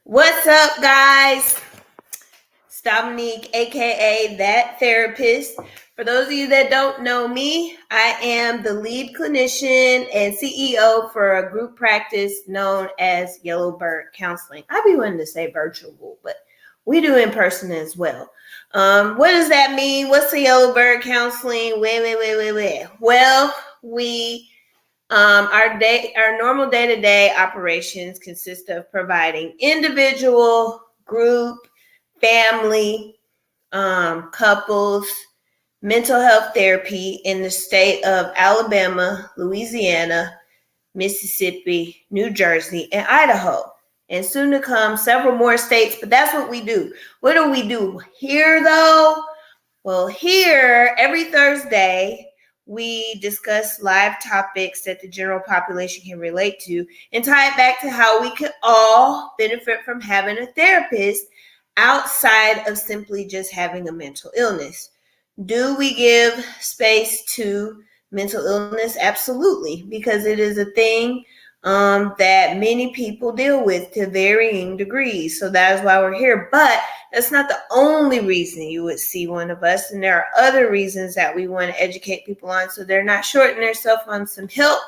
What's up, guys? It's Dominique, aka That Therapist. For those of you that don't know me, I am the lead clinician and CEO for a group practice known as Yellowbird Counseling. I be wanting to say virtual, but we do in person as well. What does that mean? What's the Yellowbird Counseling? Wait. Well, we our normal day-to-day operations consist of providing individual, group, family, couples, mental health therapy in the state of Alabama, Louisiana, Mississippi, New Jersey, and Idaho. And soon to come, several more states, but that's what we do. What do we do here, though? Well, here, every Thursday, we discuss live topics that the general population can relate to and tie it back to how we could all benefit from having a therapist outside of simply just having a mental illness. Do we give space to mental illness? Absolutely, because it is a thing that many people deal with to varying degrees. So that is why we're here. But that's not the only reason you would see one of us. And there are other reasons that we want to educate people on so they're not shorting themselves on some help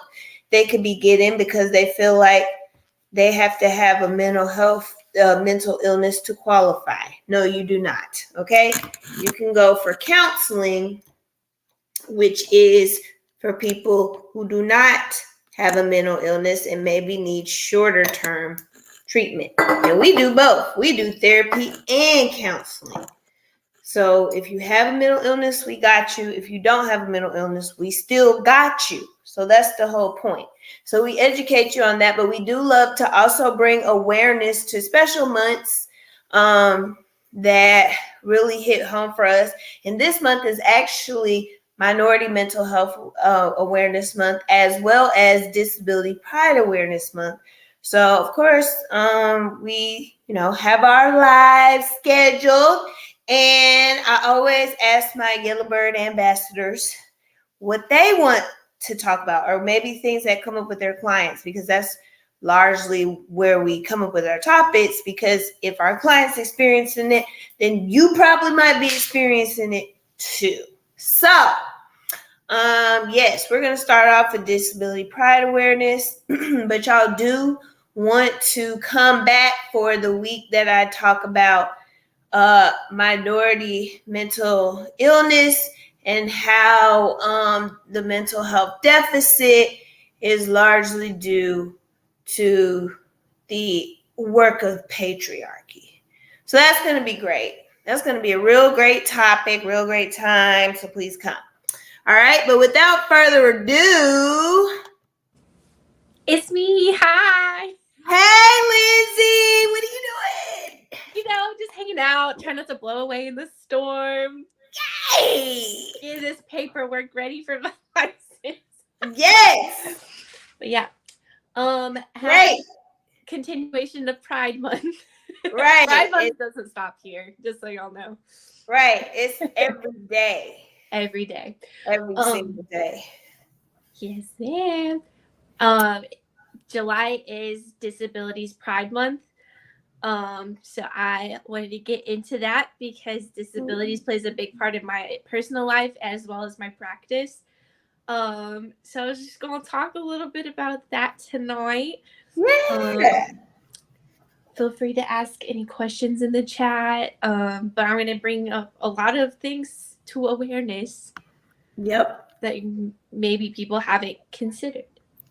they could be getting because they feel like they have to have a mental illness to qualify. No, you do not. Okay? You can go for counseling, which is for people who do not have a mental illness and maybe need shorter term treatment. And we do both. We do therapy and counseling. So if you have a mental illness, we got you. If you don't have a mental illness, we still got you. So that's the whole point. So we educate you on that, but we do love to also bring awareness to special months that really hit home for us. And this month is actually Minority Mental Health Awareness Month, as well as Disability Pride Awareness Month. So, of course, we, have our lives scheduled, and I always ask my Yellowbird ambassadors what they want to talk about, or maybe things that come up with their clients, because that's largely where we come up with our topics, because if our clients experiencing it, then you probably might be experiencing it too. So, yes, we're going to start off with Disability Pride Awareness, but y'all do want to come back for the week that I talk about minority mental illness and how the mental health deficit is largely due to the work of patriarchy. So that's going to be great. That's going to be a real great topic, real great time. So please come. All right. But without further ado, it's me. Hi. Hey, Lindsay. What are you doing? Just hanging out, trying not to blow away in the storm. Yay! Get this paperwork ready for my license. Yes. But yeah. Great. Continuation of Pride Month. Right. Pride Month doesn't stop here, just so y'all know. Right. It's every day. Every day. Every single day. Yes, ma'am. July is Disabilities Pride Month. So I wanted to get into that because disabilities plays a big part in my personal life as well as my practice. So I was just going to talk a little bit about that tonight. Yeah. Feel free to ask any questions in the chat. But I'm going to bring up a lot of things to awareness. Yep. That maybe people haven't considered.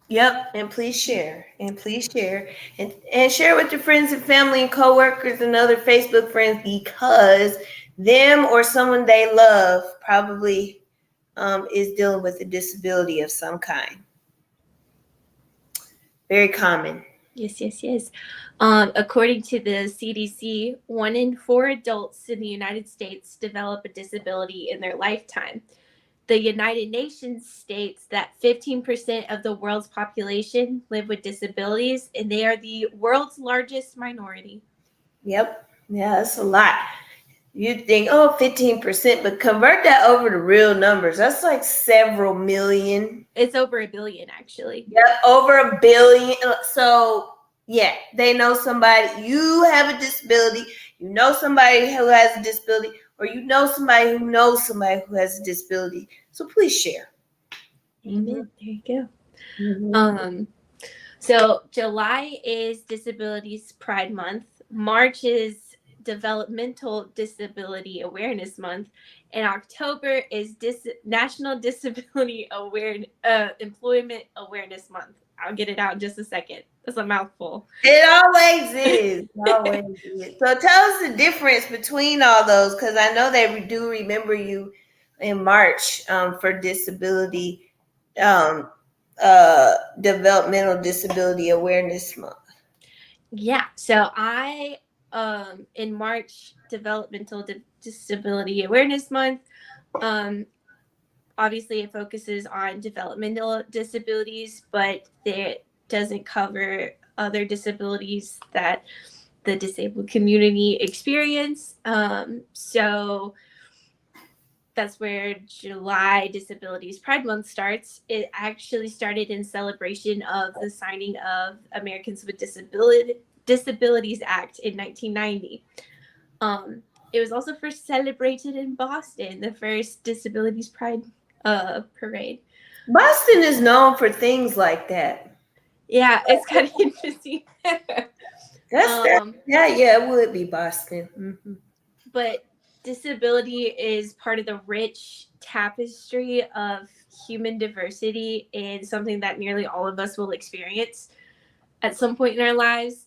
Yep, and please share, and share with your friends and family and coworkers and other Facebook friends, because them or someone they love probably is dealing with a disability of some kind. Very common. Yes. According to the CDC, 1 in 4 adults in the United States develop a disability in their lifetime. The United Nations states that 15% of the world's population live with disabilities, and they are the world's largest minority. Yep. Yeah, that's a lot. You'd think, 15%, but convert that over to real numbers. That's like several million. It's over 1 billion, actually. Yep, over 1 billion. So Yeah, they know somebody. You have a disability. You know somebody who has a disability, or you know somebody who knows somebody who has a disability. So please share. Amen. There you go. Mm-hmm. So July is Disabilities Pride Month. March is Developmental Disability Awareness Month, and October is National Disability Employment Awareness Month. I'll get it out in just a second. That's a mouthful. It always is. Always is. So tell us the difference between all those, because I know they do remember you in March for disability, um, developmental disability awareness month. Yeah. So I in March Developmental Disability Awareness Month. Obviously it focuses on developmental disabilities, but it doesn't cover other disabilities that the disabled community experience. So that's where July Disabilities Pride Month starts. It actually started in celebration of the signing of Americans with Disabilities Act in 1990. It was also first celebrated in Boston, the first Disabilities Pride parade. Boston is known for things like that. Yeah, it's kind of interesting. Yeah, it would be Boston. Mm-hmm. But disability is part of the rich tapestry of human diversity and something that nearly all of us will experience at some point in our lives.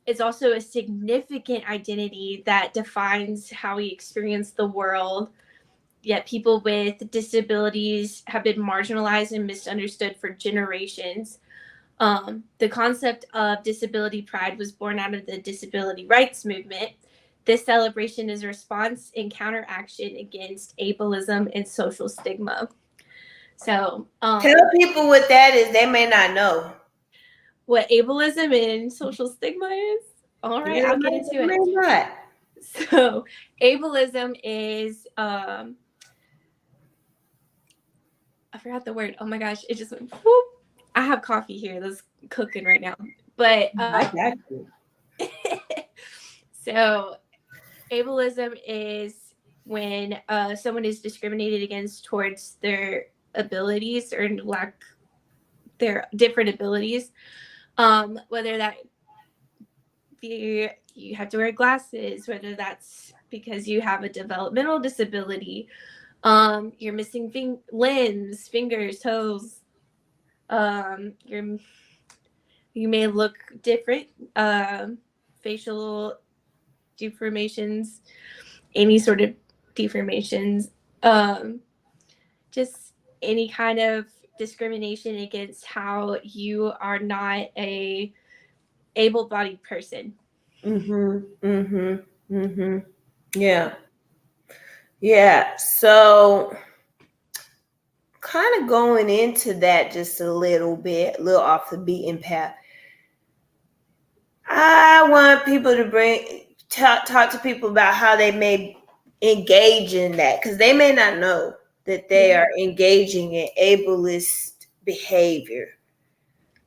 It's also a significant identity that defines how we experience the world. Yet people with disabilities have been marginalized and misunderstood for generations. The concept of disability pride was born out of the disability rights movement. This celebration is a response and counteraction against ableism and social stigma. So, Tell people what that is. They may not know. what ableism and social stigma is? All right, I'll get into They may it. not. So, ableism is I forgot the word. Oh my gosh, it just went whoop. I have coffee here that's cooking right now. But I got you. so ableism is when someone is discriminated against towards their abilities or lack their different abilities. Whether that be you have to wear glasses, whether that's because you have a developmental disability, you're missing limbs, fingers, toes, you may look different, facial deformations, any sort of deformations, just any kind of discrimination against how you are not a able-bodied person. Yeah. Yeah. So kind of going into that just a little bit, a little off the beaten path. I want people to talk to people about how they may engage in that, because they may not know that they are engaging in ableist behavior.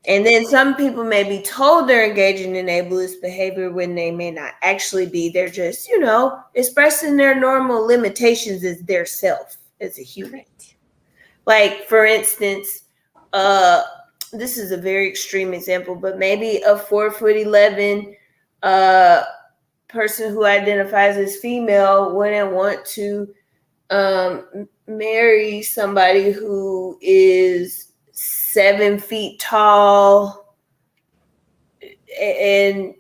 And then some people may be told they're engaging in ableist behavior when they may not actually be. They're just, expressing their normal limitations as their self as a human. Correct. Like, for instance, this is a very extreme example, but maybe a 4'11" person who identifies as female wouldn't want to marry somebody who is 7 feet tall and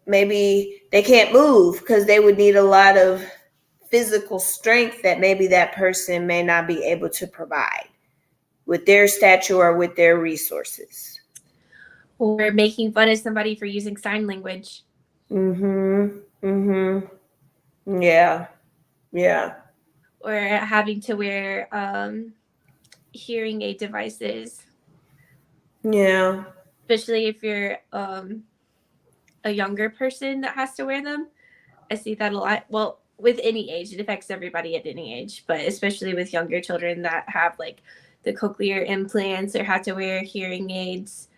maybe they can't move because they would need a lot of physical strength that maybe that person may not be able to provide with their stature or with their resources. Or making fun of somebody for using sign language. Yeah. Or having to wear hearing aid devices. Yeah. Especially if you're a younger person that has to wear them. I see that a lot. Well, with any age, it affects everybody at any age, but especially with younger children that have like the cochlear implants or have to wear hearing aids.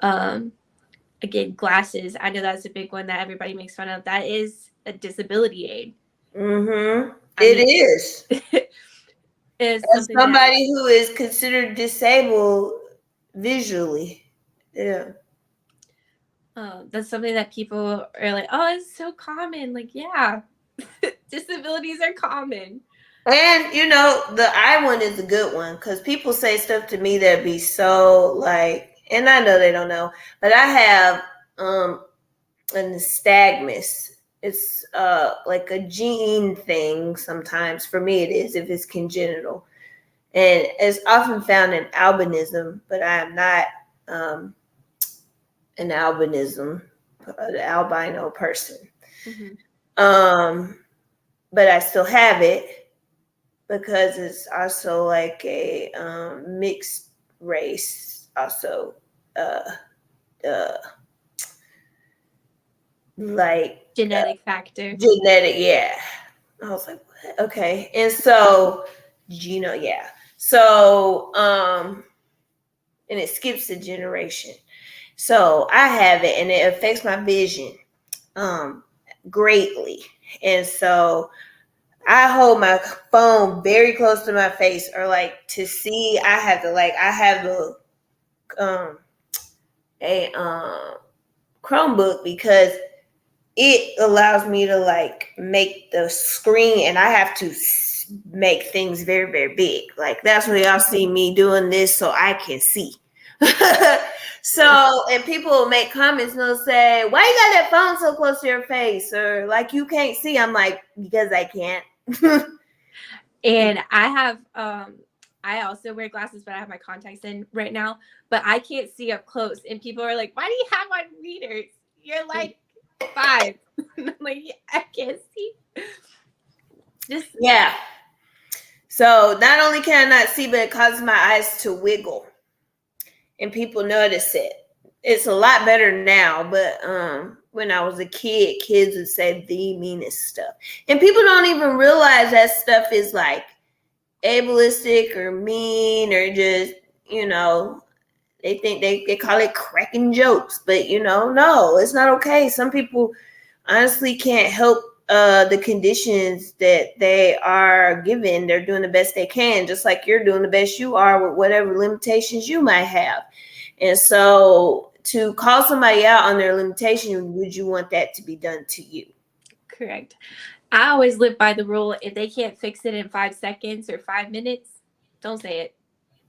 Again, glasses. I know that's a big one that everybody makes fun of. That is a disability aid. Mm-hmm. I It mean, is. is As something that somebody who is considered disabled visually. Yeah. that's something that people are like, oh, it's so common. Like, yeah, disabilities are common. And the I one is a good one because people say stuff to me that be so like, and I know they don't know, but I have a nystagmus. It's like a gene thing sometimes. For me it is if it's congenital. And it's often found in albinism, but I am not an albino person. Mm-hmm. But I still have it because it's also like a mixed race, also uh, uh, like Genetic factor. genetic. Yeah, I was like, what? Okay, and so yeah. So and it skips a generation. So I have it, and it affects my vision greatly, and so I hold my phone very close to my face, or like to see. I have to like I have um a Chromebook because it allows me to like make the screen, and I have to make things very very big. Like that's why y'all see me doing this so I can see. So, and people will make comments and they'll say, "Why you got that phone so close to your face?" Or like you can't see. I'm like, because I can't. And I also wear glasses, but I have my contacts in right now. But I can't see up close. And people are like, why do you have on readers? You're like 5. I'm like, yeah, I can't see. Just Yeah. So not only can I not see, but it causes my eyes to wiggle. And people notice it. It's a lot better now, but when I was a kid, kids would say the meanest stuff. And people don't even realize that stuff is like ableistic or mean or just, they think they call it cracking jokes, but no, it's not okay. Some people honestly can't help the conditions that they are given. They're doing the best they can, just like you're doing the best you are with whatever limitations you might have. And so to call somebody out on their limitation, would you want that to be done to you? correct. I always live by the rule: if they can't fix it in 5 seconds or 5 minutes, don't say it.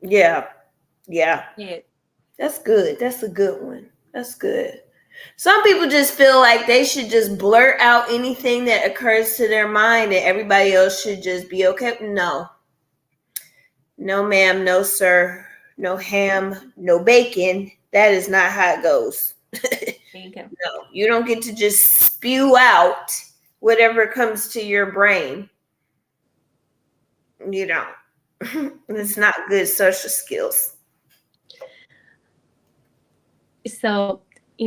Yeah. Yeah. Yeah. That's good. That's a good one. That's good. Some people just feel like they should just blurt out anything that occurs to their mind and everybody else should just be okay. No. No, ma'am. No, sir. No ham. No bacon. That is not how it goes. There you go. No, you don't get to just spew out whatever comes to your brain. You don't. It's not good social skills. So,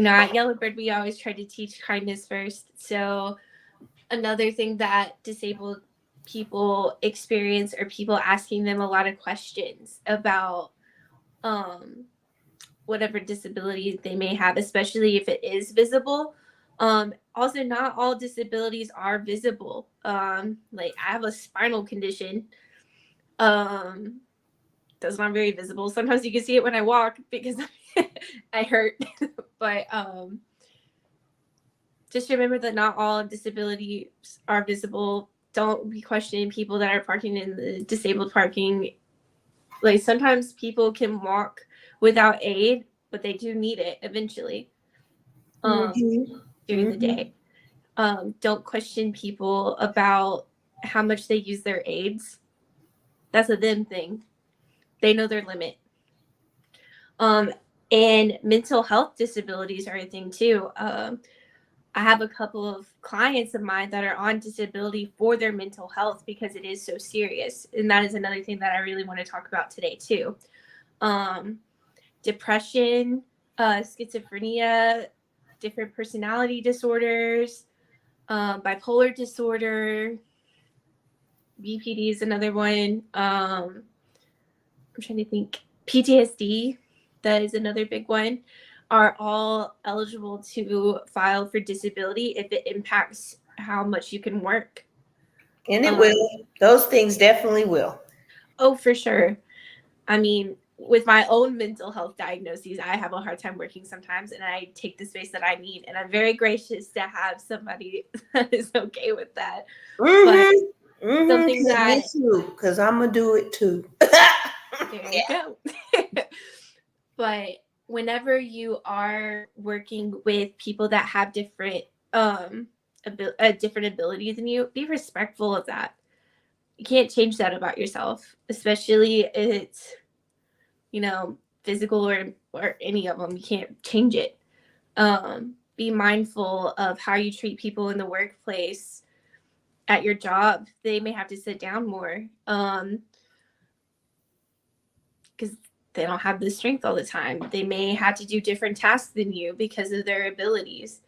at Yellowbird, we always try to teach kindness first. So, another thing that disabled people experience are people asking them a lot of questions about whatever disability they may have, especially if it is visible. Also, not all disabilities are visible. Like I have a spinal condition. That's not very visible. Sometimes you can see it when I walk because I hurt. But just remember that not all disabilities are visible. Don't be questioning people that are parking in the disabled parking. Like sometimes people can walk without aid, but they do need it eventually during the day. Don't question people about how much they use their aids. That's a them thing. They know their limit. And mental health disabilities are a thing too. I have a couple of clients of mine that are on disability for their mental health because it is so serious. And that is another thing that I really want to talk about today too. Depression, schizophrenia, different personality disorders, bipolar disorder, BPD is another one. I'm trying to think. PTSD, that is another big one. are all eligible to file for disability if it impacts how much you can work. And it will. Those things definitely will. Oh, for sure. I mean, with my own mental health diagnoses, I have a hard time working sometimes, and I take the space that I need. And I'm very gracious to have somebody that is okay with that. Something that me too, because I'm gonna do it too. there you go. But whenever you are working with people that have different different abilities than you, be respectful of that. You can't change that about yourself, especially if it's, physical or any of them. You can't change it. Be mindful of how you treat people in the workplace, at your job. They may have to sit down more because they don't have the strength all the time. They may have to do different tasks than you because of their abilities,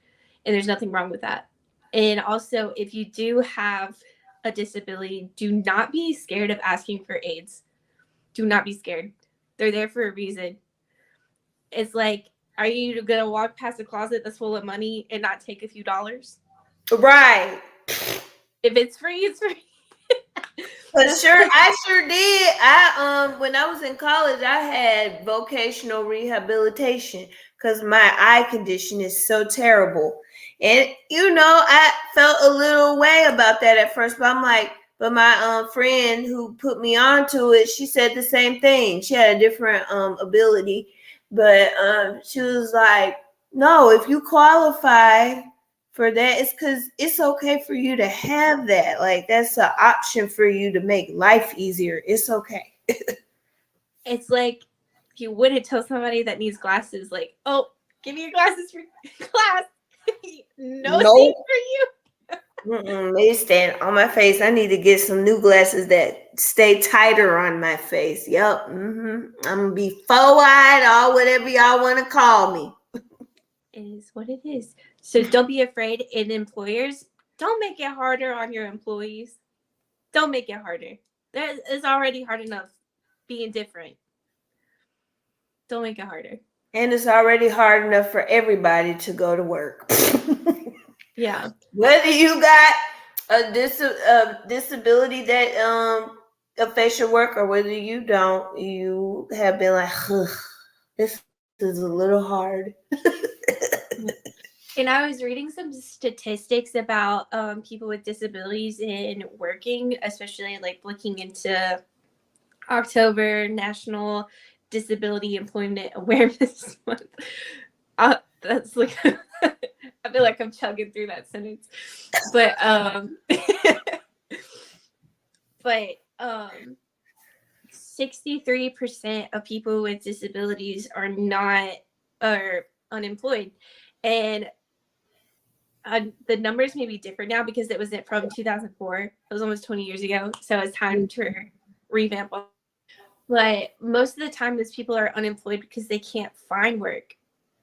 and there's nothing wrong with that. And also, if you do have a disability, do not be scared of asking for aids. Do not be scared. They're there for a reason. It's like, are you gonna walk past a closet that's full of money and not take a few dollars? Right. If it's free, it's free. But sure, I sure did. I when I was in college, I had vocational rehabilitation because my eye condition is so terrible. And I felt a little way about that at first, but I'm like, but my friend who put me onto it, she said the same thing. She had a different ability, but she was like, no, if you qualify for that, it's because it's okay for you to have that. Like, that's an option for you to make life easier. It's okay. It's like you wouldn't tell somebody that needs glasses, like, oh, give me your glasses for class. No seat for you. They stand on my face. I need to get some new glasses that stay tighter on my face. Yep. I'm gonna be four-eyed or whatever y'all want to call me. It is what it is. So don't be afraid. And employers, don't make it harder on your employees. Don't make it harder. That is already hard enough being different. Don't make it harder. And it's already hard enough for everybody to go to work. Yeah. Whether you got a disability that affects your work or whether you don't, you have been like, this is a little hard. And I was reading some statistics about people with disabilities in working, especially like looking into October National Disability Employment Awareness Month. That's like, I feel like I'm chugging through that sentence, but 63% of people with disabilities are unemployed, and the numbers may be different now because it was from 2004. It was almost 20 years ago, so it's time to revamp. But most of the time, those people are unemployed because they can't find work.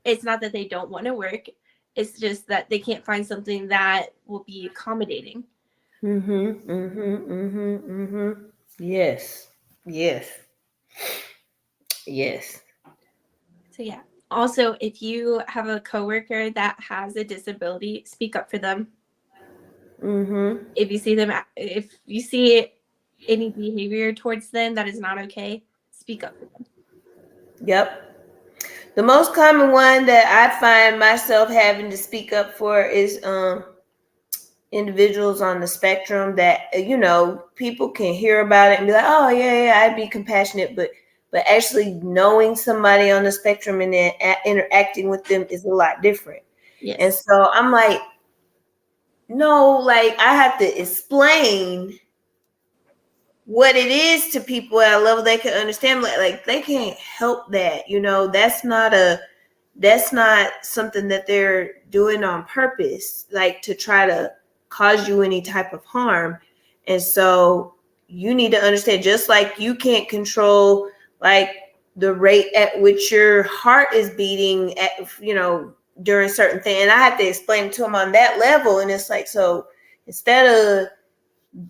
It's not that they don't want to work. It's just that they can't find something that will be accommodating. Yes. So yeah. Also, if you have a coworker that has a disability, speak up for them. If you see any behavior towards them that is not okay, speak up for them. Yep. The most common one that I find myself having to speak up for is individuals on the spectrum that, people can hear about it and be like, oh, yeah, I'd be compassionate, but actually knowing somebody on the spectrum and then interacting with them is a lot different. Yes. And so I'm like, no, like I have to explain what it is to people at a level they can understand. Like they can't help that, that's not something that they're doing on purpose, like to try to cause you any type of harm. And so you need to understand, just like you can't control like the rate at which your heart is beating at, during certain things. And I have to explain it to them on that level. And it's like, so instead of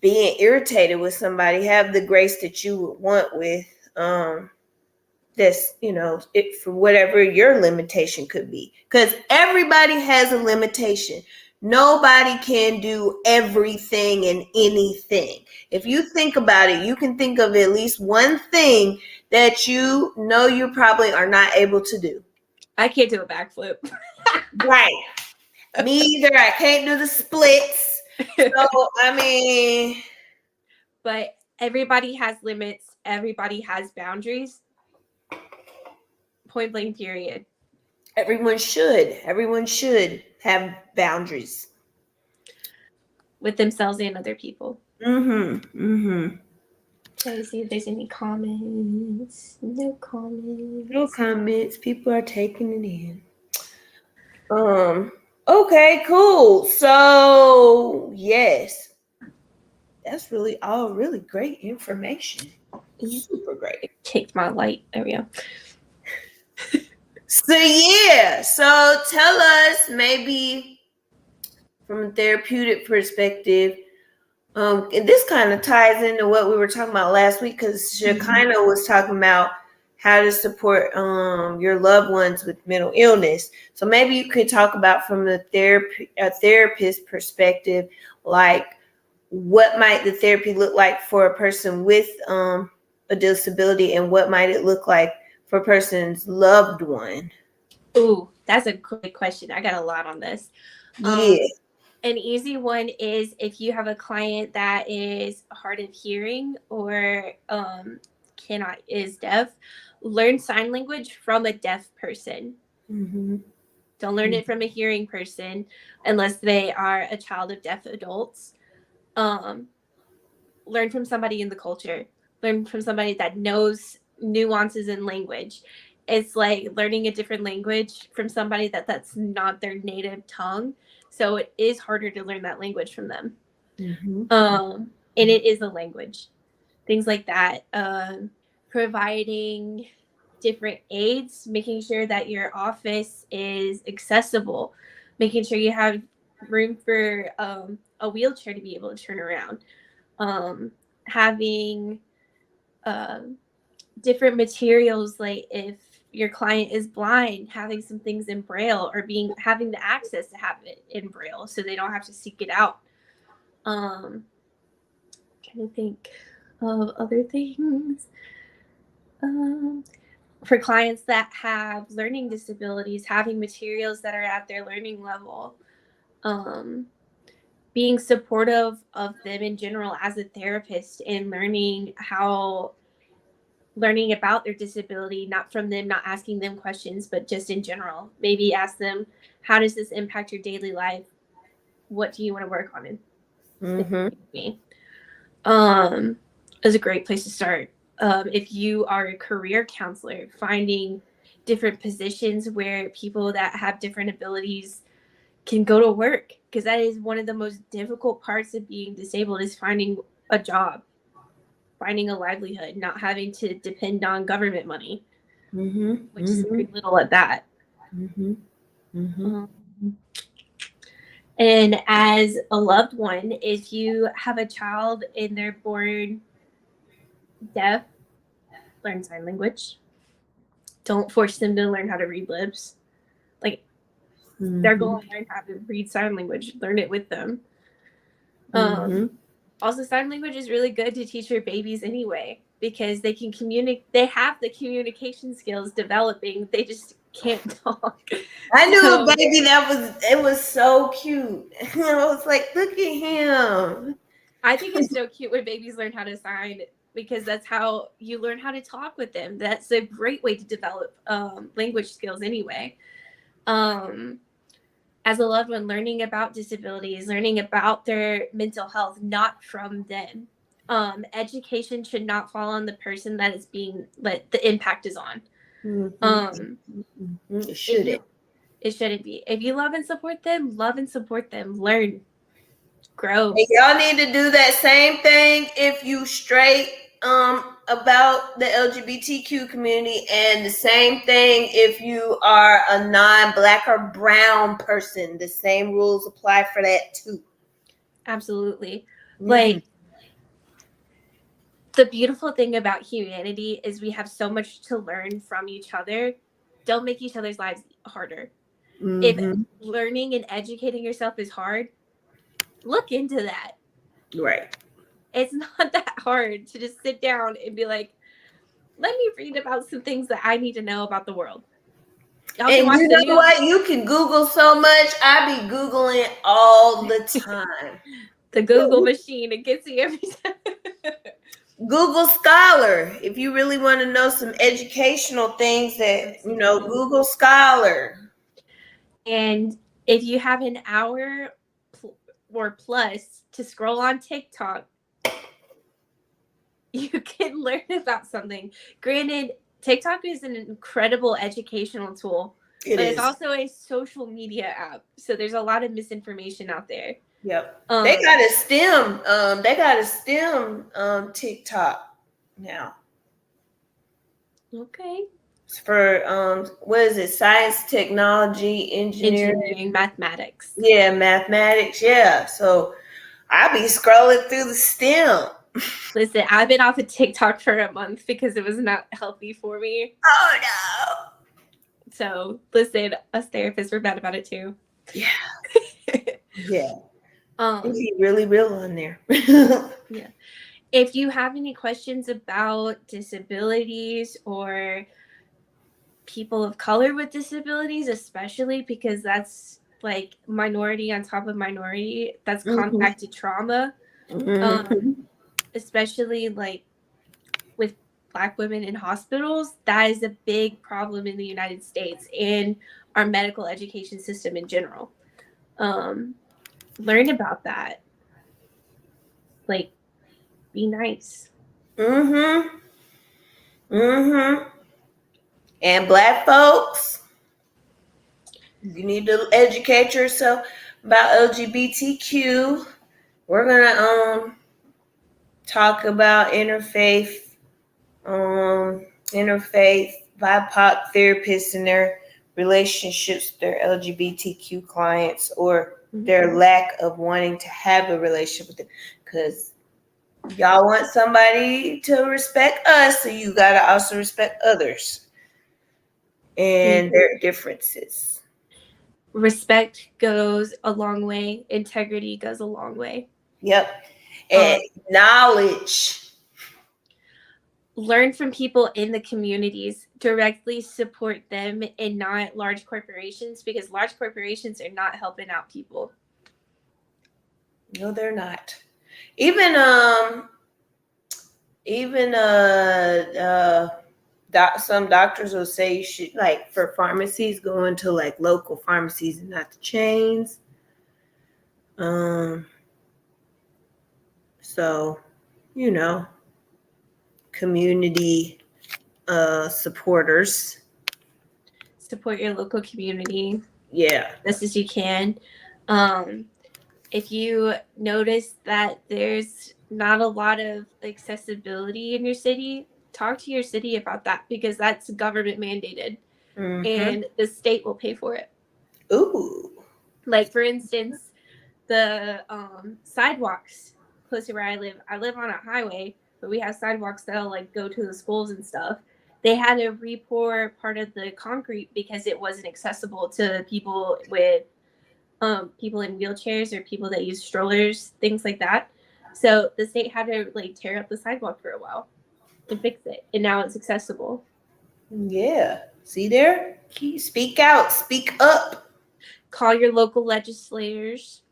being irritated with somebody, have the grace that you would want with this, it for whatever your limitation could be. Because everybody has a limitation. Nobody can do everything and anything. If you think about it, you can think of at least one thing that you know you probably are not able to do. I can't do a backflip. Right. Me either. I can't do the splits. So, I mean, but everybody has limits. Everybody has boundaries. Point blank, period. everyone should have boundaries With themselves and other people. Mm-hmm. Trying to see if there's any comments. No comments. No comments. People are taking it in. Okay, cool. So yes, that's really all really great information. Super great. Kicked my light. There we go. So yeah, so tell us maybe from a therapeutic perspective. And this kind of ties into what we were talking about last week because Shekinah was talking about how to support your loved ones with mental illness. So maybe you could talk about from a therapist perspective, like what might the therapy look like for a person with a disability, and what might it look like for a person's loved one? Ooh, that's a great question. I got a lot on this. Yeah. An easy one is if you have a client that is hard of hearing or is deaf, learn sign language from a deaf person. Mm-hmm. Don't learn it from a hearing person unless they are a child of deaf adults. Learn from somebody in the culture. Learn from somebody that knows nuances in language. It's like learning a different language from somebody that's not their native tongue. So it is harder to learn that language from them. Mm-hmm. And it is a language. Things like that. Providing different aids, making sure that your office is accessible, making sure you have room for a wheelchair to be able to turn around. Having different materials, like if your client is blind, having some things in Braille or having the access to have it in Braille so they don't have to seek it out. Trying to think of other things. For clients that have learning disabilities, having materials that are at their learning level. Being supportive of them in general as a therapist and learning about their disability, not from them, not asking them questions, but just in general. Maybe ask them, how does this impact your daily life? What do you want to work on? Is a great place to start. If you are a career counselor, finding different positions where people that have different abilities can go to work, because that is one of the most difficult parts of being disabled, is finding a job, finding a livelihood, not having to depend on government money, which is very little at that. And as a loved one, if you have a child and they're born deaf, learn sign language. Don't force them to learn how to read lips. Like, they're going to learn how to read sign language. Learn it with them. Also, sign language is really good to teach your babies anyway, because they can communicate. They have the communication skills developing. They just can't talk. I knew a baby it was so cute. I was like, look at him. I think it's so cute when babies learn how to sign, because that's how you learn how to talk with them. That's a great way to develop language skills anyway. As a loved one, learning about disabilities, learning about their mental health, not from them. Education should not fall on the person that is the impact is on. It shouldn't. It shouldn't be. If you love and support them, learn, grow. And y'all need to do that same thing if you straight about the LGBTQ community, and the same thing if you are a non-Black or brown person. The same rules apply for that too. Absolutely. Like, The beautiful thing about humanity is we have so much to learn from each other. Don't make each other's lives harder. If Mm-hmm. learning and educating yourself is hard, look into that. Right. It's not that hard to just sit down and be like, let me read about some things that I need to know about the world. Y'all can And watch you the know news. what? You can Google so much. I be Googling all the time. The Google machine, it gets you every time. Google Scholar. If you really want to know some educational things that, Google Scholar. And if you have an hour or plus to scroll on TikTok, you can learn about something. Granted, TikTok is an incredible educational tool, It but it's is. also a social media app. So there's a lot of misinformation out there. Yep. They got a STEM. They got a STEM TikTok now. Okay. It's for what is it? Science, technology, engineering, mathematics. Yeah, mathematics. Yeah. So I be scrolling through the STEM. Listen, I've been off of TikTok for a month because it was not healthy for me. Oh no. So listen, us therapists were bad about it too. Yeah. Yeah. You be really real on there. Yeah. If you have any questions about disabilities or people of color with disabilities, especially because that's like minority on top of minority, that's compacted trauma, especially like with Black women in hospitals, that is a big problem in the United States and our medical education system in general. Learn about that. Like, be nice. And Black folks, you need to educate yourself about LGBTQ. We're gonna talk about interfaith BIPOC therapists and their relationships with their LGBTQ clients, or their lack of wanting to have a relationship with them. Because y'all want somebody to respect us, so you gotta also respect others and their differences. Respect goes a long way. Integrity goes a long way. Yep. And knowledge. Learn from people in the communities, directly support them and not large corporations, because large corporations are not helping out people. No, they're not. Even some doctors will say you should, like, for pharmacies, go into like local pharmacies and not the chains. So, community supporters. Support your local community. Yeah. Best as you can. If you notice that there's not a lot of accessibility in your city, talk to your city about that, because that's government mandated and the state will pay for it. Ooh. Like, for instance, the sidewalks close to where I live on a highway, but we have sidewalks that'll like go to the schools and stuff. They had to re-pour part of the concrete because it wasn't accessible to people with people in wheelchairs or people that use strollers, things like that. So the state had to like tear up the sidewalk for a while and fix it, and now it's accessible. Yeah. See there? Speak out. Speak up. Call your local legislators,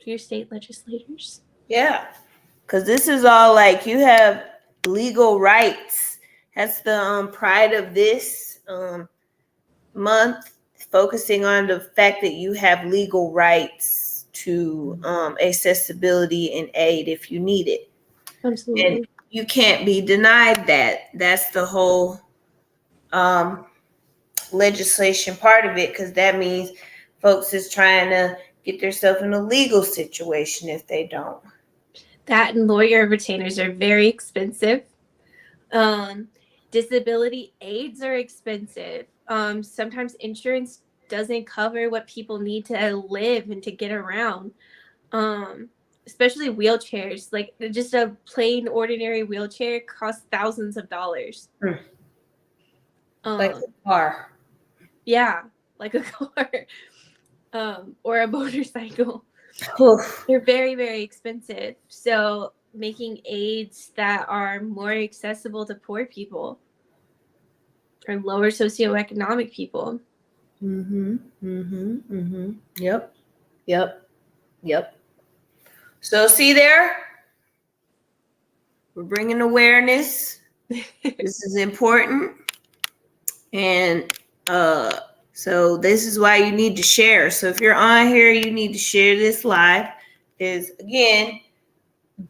your state legislators. Yeah. Because this is all like, you have legal rights. That's the pride of this month, focusing on the fact that you have legal rights to accessibility and aid if you need it. Absolutely. And you can't be denied that. That's the whole legislation part of it, because that means folks is trying to get themselves in a legal situation if they don't. That and lawyer retainers are very expensive. Disability aids are expensive. Sometimes insurance doesn't cover what people need to live and to get around. especially wheelchairs. Like just a plain ordinary wheelchair costs thousands of dollars. Hmm. Like a car. Yeah, like a car, or a motorcycle. Oof. They're very, very expensive. So making aids that are more accessible to poor people or lower socioeconomic people. Yep. So see there, we're bringing awareness. This is important, and so this is why you need to share. So if you're on here, you need to share this live. Is again,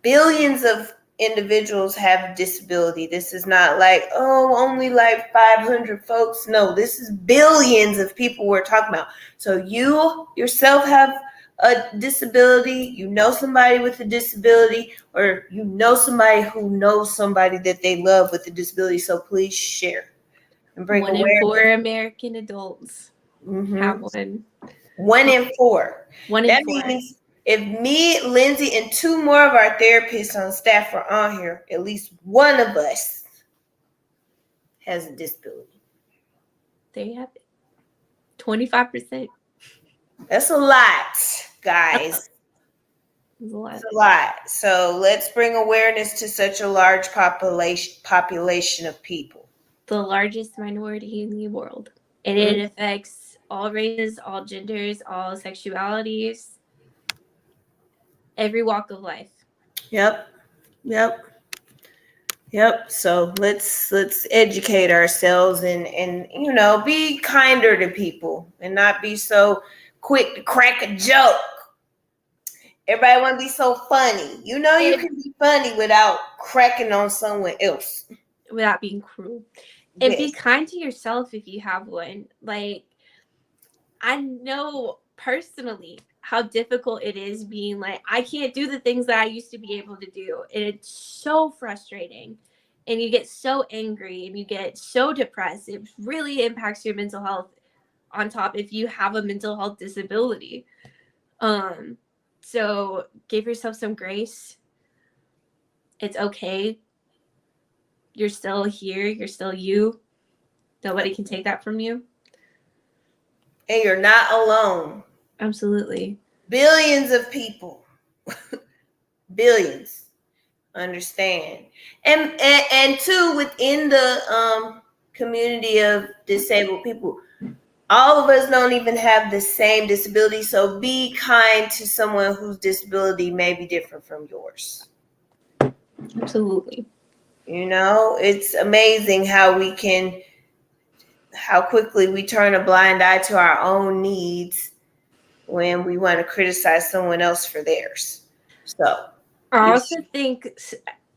billions of individuals have a disability. This is not like, oh, only like 500 folks. No, this is billions of people we're talking about. So you yourself have a disability, you know somebody with a disability, or you know somebody who knows somebody that they love with a disability. So please share and bring 1 in awareness. 4 American adults have one. 1 in 4. 1 in That 4. means if me, Lindsay, and 2 more of our therapists on staff are on here, at least one of us has a disability. There you have it. 25%. That's a lot, guys. That's a lot. It's a lot. So let's bring awareness to such a large population of people. The largest minority in the world. And it affects all races, all genders, all sexualities, every walk of life. Yep. So let's educate ourselves and be kinder to people and not be so quick to crack a joke. Everybody want to be so funny. You can be funny without cracking on someone else. Without being cruel. And be kind to yourself if you have one. Like, I know personally how difficult it is being like, I can't do the things that I used to be able to do. And it's so frustrating. And you get so angry and you get so depressed. It really impacts your mental health on top if you have a mental health disability. So give yourself some grace. It's okay. You're still here. You're still you. Nobody can take that from you. And you're not alone. Absolutely. Billions of people. Billions. Understand. And too, within the community of disabled people, all of us don't even have the same disability. So be kind to someone whose disability may be different from yours. Absolutely. It's amazing how quickly we turn a blind eye to our own needs when we want to criticize someone else for theirs. So I also think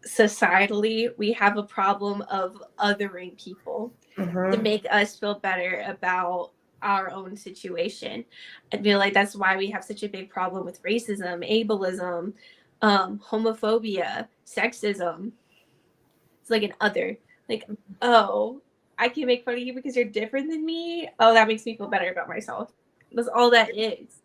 societally we have a problem of othering people to make us feel better about our own situation. I feel like that's why we have such a big problem with racism, ableism, homophobia, sexism. It's like an other. Like, oh, I can make fun of you because you're different than me. Oh, that makes me feel better about myself. That's all that is.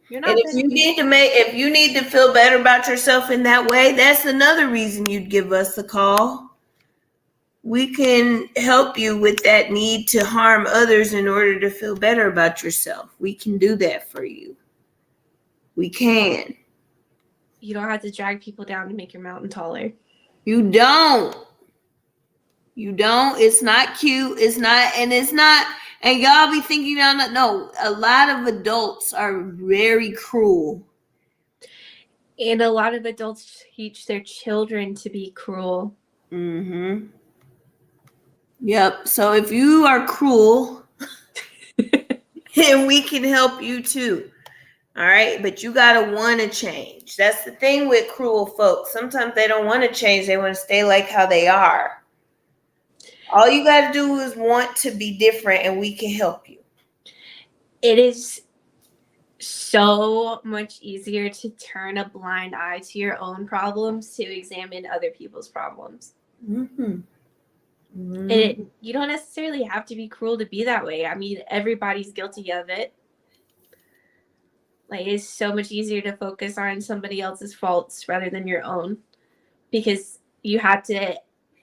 You're not. And if you need to feel better about yourself in that way, that's another reason you'd give us a call. We can help you with that need to harm others in order to feel better about yourself. We can do that for you. We can. You don't have to drag people down to make your mountain taller. You don't. It's not cute. It's not. And y'all be thinking, no, a lot of adults are very cruel. And a lot of adults teach their children to be cruel. Yep. So if you are cruel, then we can help you too. All right. But you got to want to change. That's the thing with cruel folks. Sometimes they don't want to change. They want to stay like how they are. All you got to do is want to be different and we can help you. It is so much easier to turn a blind eye to your own problems to examine other people's problems. And you don't necessarily have to be cruel to be that way. I mean, everybody's guilty of it. Like, it's so much easier to focus on somebody else's faults rather than your own, because you have to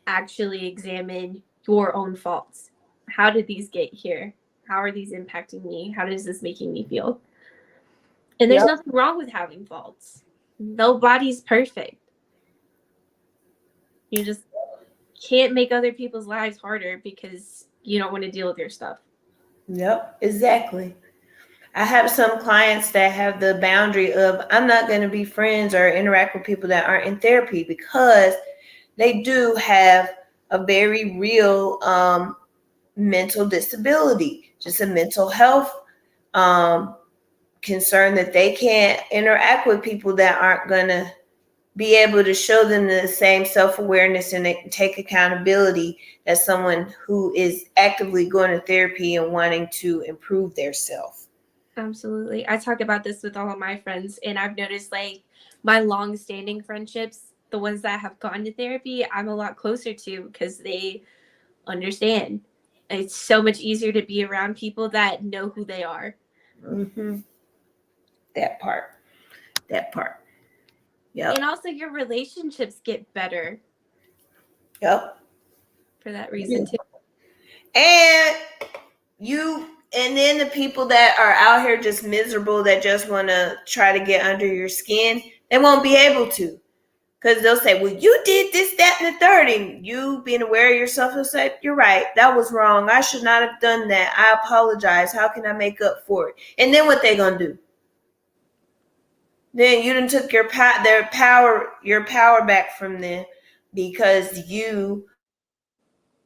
actually examine your own faults. How did these get here? How are these impacting me? How is this making me feel? And there's Yep. nothing wrong with having faults. Nobody's perfect. You just can't make other people's lives harder because you don't want to deal with your stuff. Yep, exactly. I have some clients that have the boundary of I'm not going to be friends or interact with people that aren't in therapy because they do have a very real mental disability, just a mental health concern that they can't interact with people that aren't going to be able to show them the same self-awareness and take accountability as someone who is actively going to therapy and wanting to improve their self. Absolutely. I talk about this with all of my friends, and I've noticed like my long-standing friendships, the ones that have gone to therapy, I'm a lot closer to because they understand. It's so much easier to be around people that know who they are. Mm-hmm. That part. Yep. And also your relationships get better Yep. for that reason too. And then the people that are out here just miserable that just want to try to get under your skin, they won't be able to. Because they'll say, well, you did this, that, and the third. And you being aware of yourself, you'll say, you're right. That was wrong. I should not have done that. I apologize. How can I make up for it? And then what they going to do? Then you done took your power back from them because you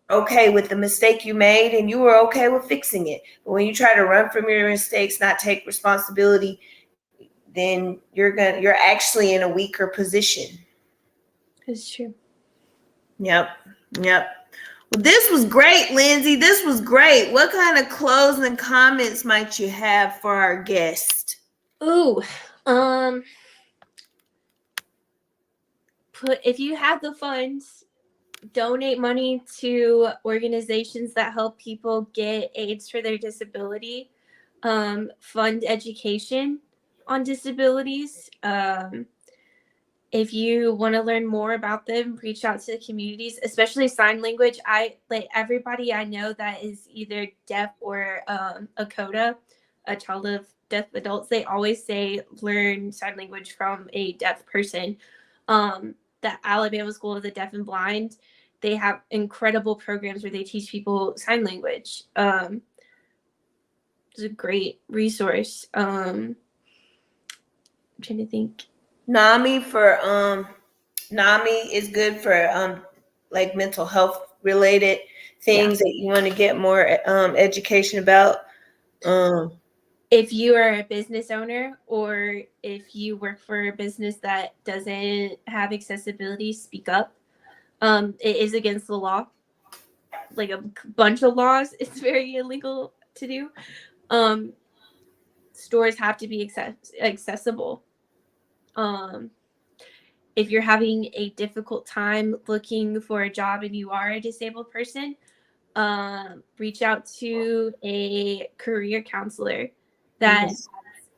okay with the mistake you made and you were okay with fixing it. But when you try to run from your mistakes, not take responsibility, then you're actually in a weaker position. It's true. Yep. Well, this was great, Lindsay. This was great. What kind of closing comments might you have for our guest? Ooh, if you have the funds, donate money to organizations that help people get aids for their disability. Fund education on disabilities. If you want to learn more about them, reach out to the communities, especially sign language. Everybody I know that is either deaf or a CODA, a child of deaf adults, they always say learn sign language from a deaf person. The Alabama School of the Deaf and Blind, they have incredible programs where they teach people sign language. It's a great resource. I'm trying to think. NAMI is good for like mental health related things that you want to get more education about. If you are a business owner or if you work for a business that doesn't have accessibility, speak up. It is against the law. Like a bunch of laws, it's very illegal to do. Stores have to be accessible. If you're having a difficult time looking for a job and you are a disabled person, reach out to a career counselor that has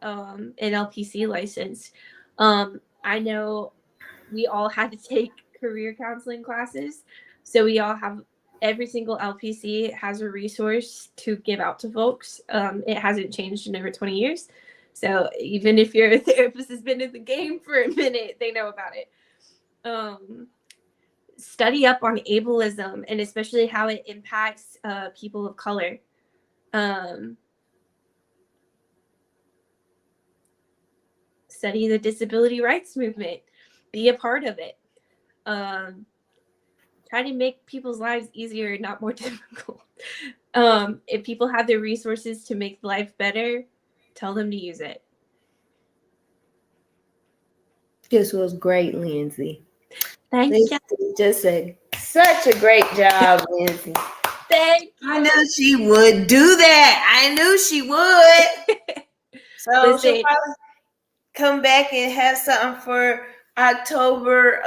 an LPC license. I know we all had to take career counseling classes, so we all have, every single LPC has a resource to give out to folks. It hasn't changed in over 20 years. So even if your therapist has been in the game for a minute, they know about it. Study up on ableism and especially how it impacts people of color. Study the disability rights movement. Be a part of it. Try to make people's lives easier, not more difficult. If people have the resources to make life better, tell them to use it. This was great, Lindsay. Thank you. Just such a great job, Lindsay. Thank you. I knew she would do that. I knew she would. So she'll probably come back and have something for October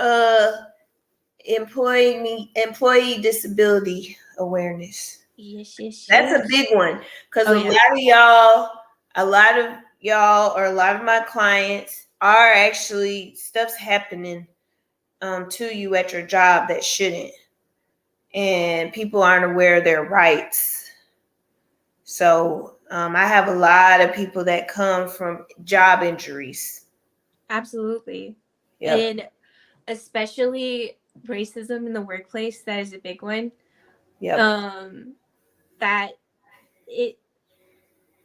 employee disability awareness. Yes. That's a big one because a lot of y'all, or a lot of my clients are actually stuff's happening to you at your job that shouldn't. And people aren't aware of their rights. So I have a lot of people that come from job injuries. Absolutely. Yep. And especially racism in the workplace, that is a big one. Yep. That it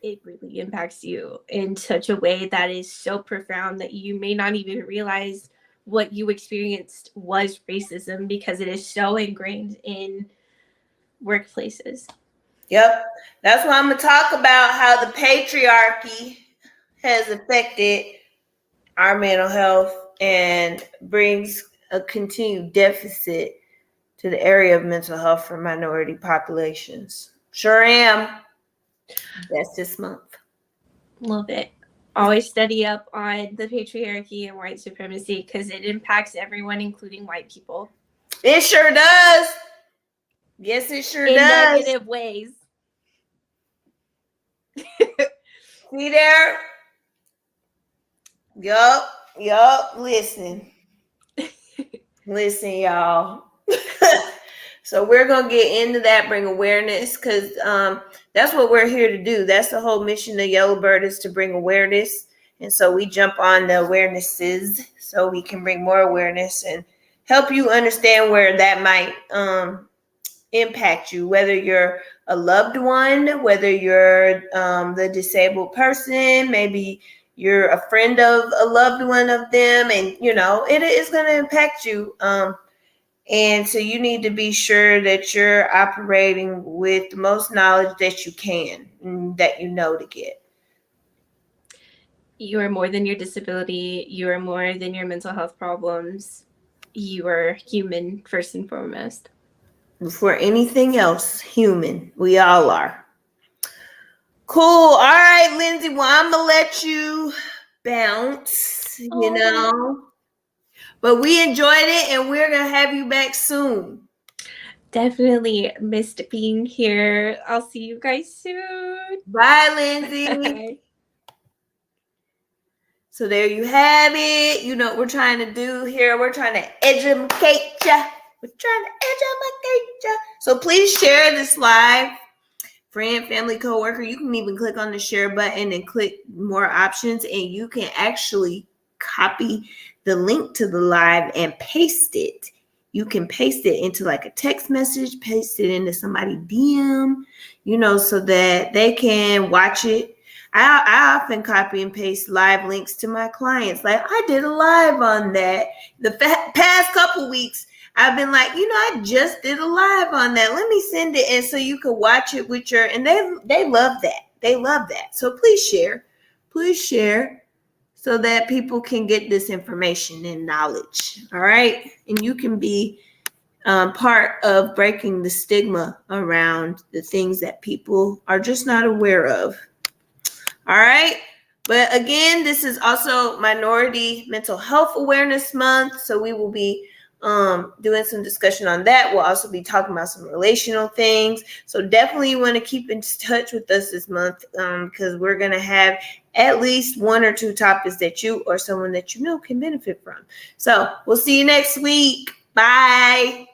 really impacts you in such a way that is so profound that you may not even realize what you experienced was racism, because it is so ingrained in workplaces. Yep. That's why I'm going to talk about how the patriarchy has affected our mental health and brings a continued deficit to the area of mental health for minority populations. Sure am. That's this month. Love it. Always study up on the patriarchy and white supremacy, because it impacts everyone, including white people. It sure does. Yes, it sure in does. negative ways. See there? Yup. Listen, y'all. So we're gonna get into that, bring awareness, because that's what we're here to do. That's the whole mission of Yellowbird, is to bring awareness. And so we jump on the awarenesses so we can bring more awareness and help you understand where that might impact you, whether you're a loved one, whether you're the disabled person, maybe you're a friend of a loved one of them, and it is going to impact you. And so you need to be sure that you're operating with the most knowledge that you can, that to get. You are more than your disability. You are more than your mental health problems. You are human first and foremost. Before anything else, human. We all are. Cool. All right, Lindsay. Well, I'm going to let you bounce, But we enjoyed it, and we're going to have you back soon. Definitely missed being here. I'll see you guys soon. Bye, Lindsay. Bye. So there you have it. You know what we're trying to do here. We're trying to educate you. So please share this live. Friend, family, coworker. You can even click on the share button and click more options, and you can actually copy the link to the live and paste it. You can paste it into like a text message, paste it into somebody's DM, so that they can watch it. I often copy and paste live links to my clients. Like, I did a live on that. The past couple weeks, I've been like, I just did a live on that. Let me send it. And so you can watch it with and they love that. They love that. So please share so that people can get this information and knowledge. All right. And you can be part of breaking the stigma around the things that people are just not aware of. All right. But again, this is also Minority Mental Health Awareness Month. So we will be doing some discussion on that. We'll also be talking about some relational things. So definitely you want to keep in touch with us this month, because we're going to have at least one or two topics that you or someone that can benefit from. So we'll see you next week. Bye.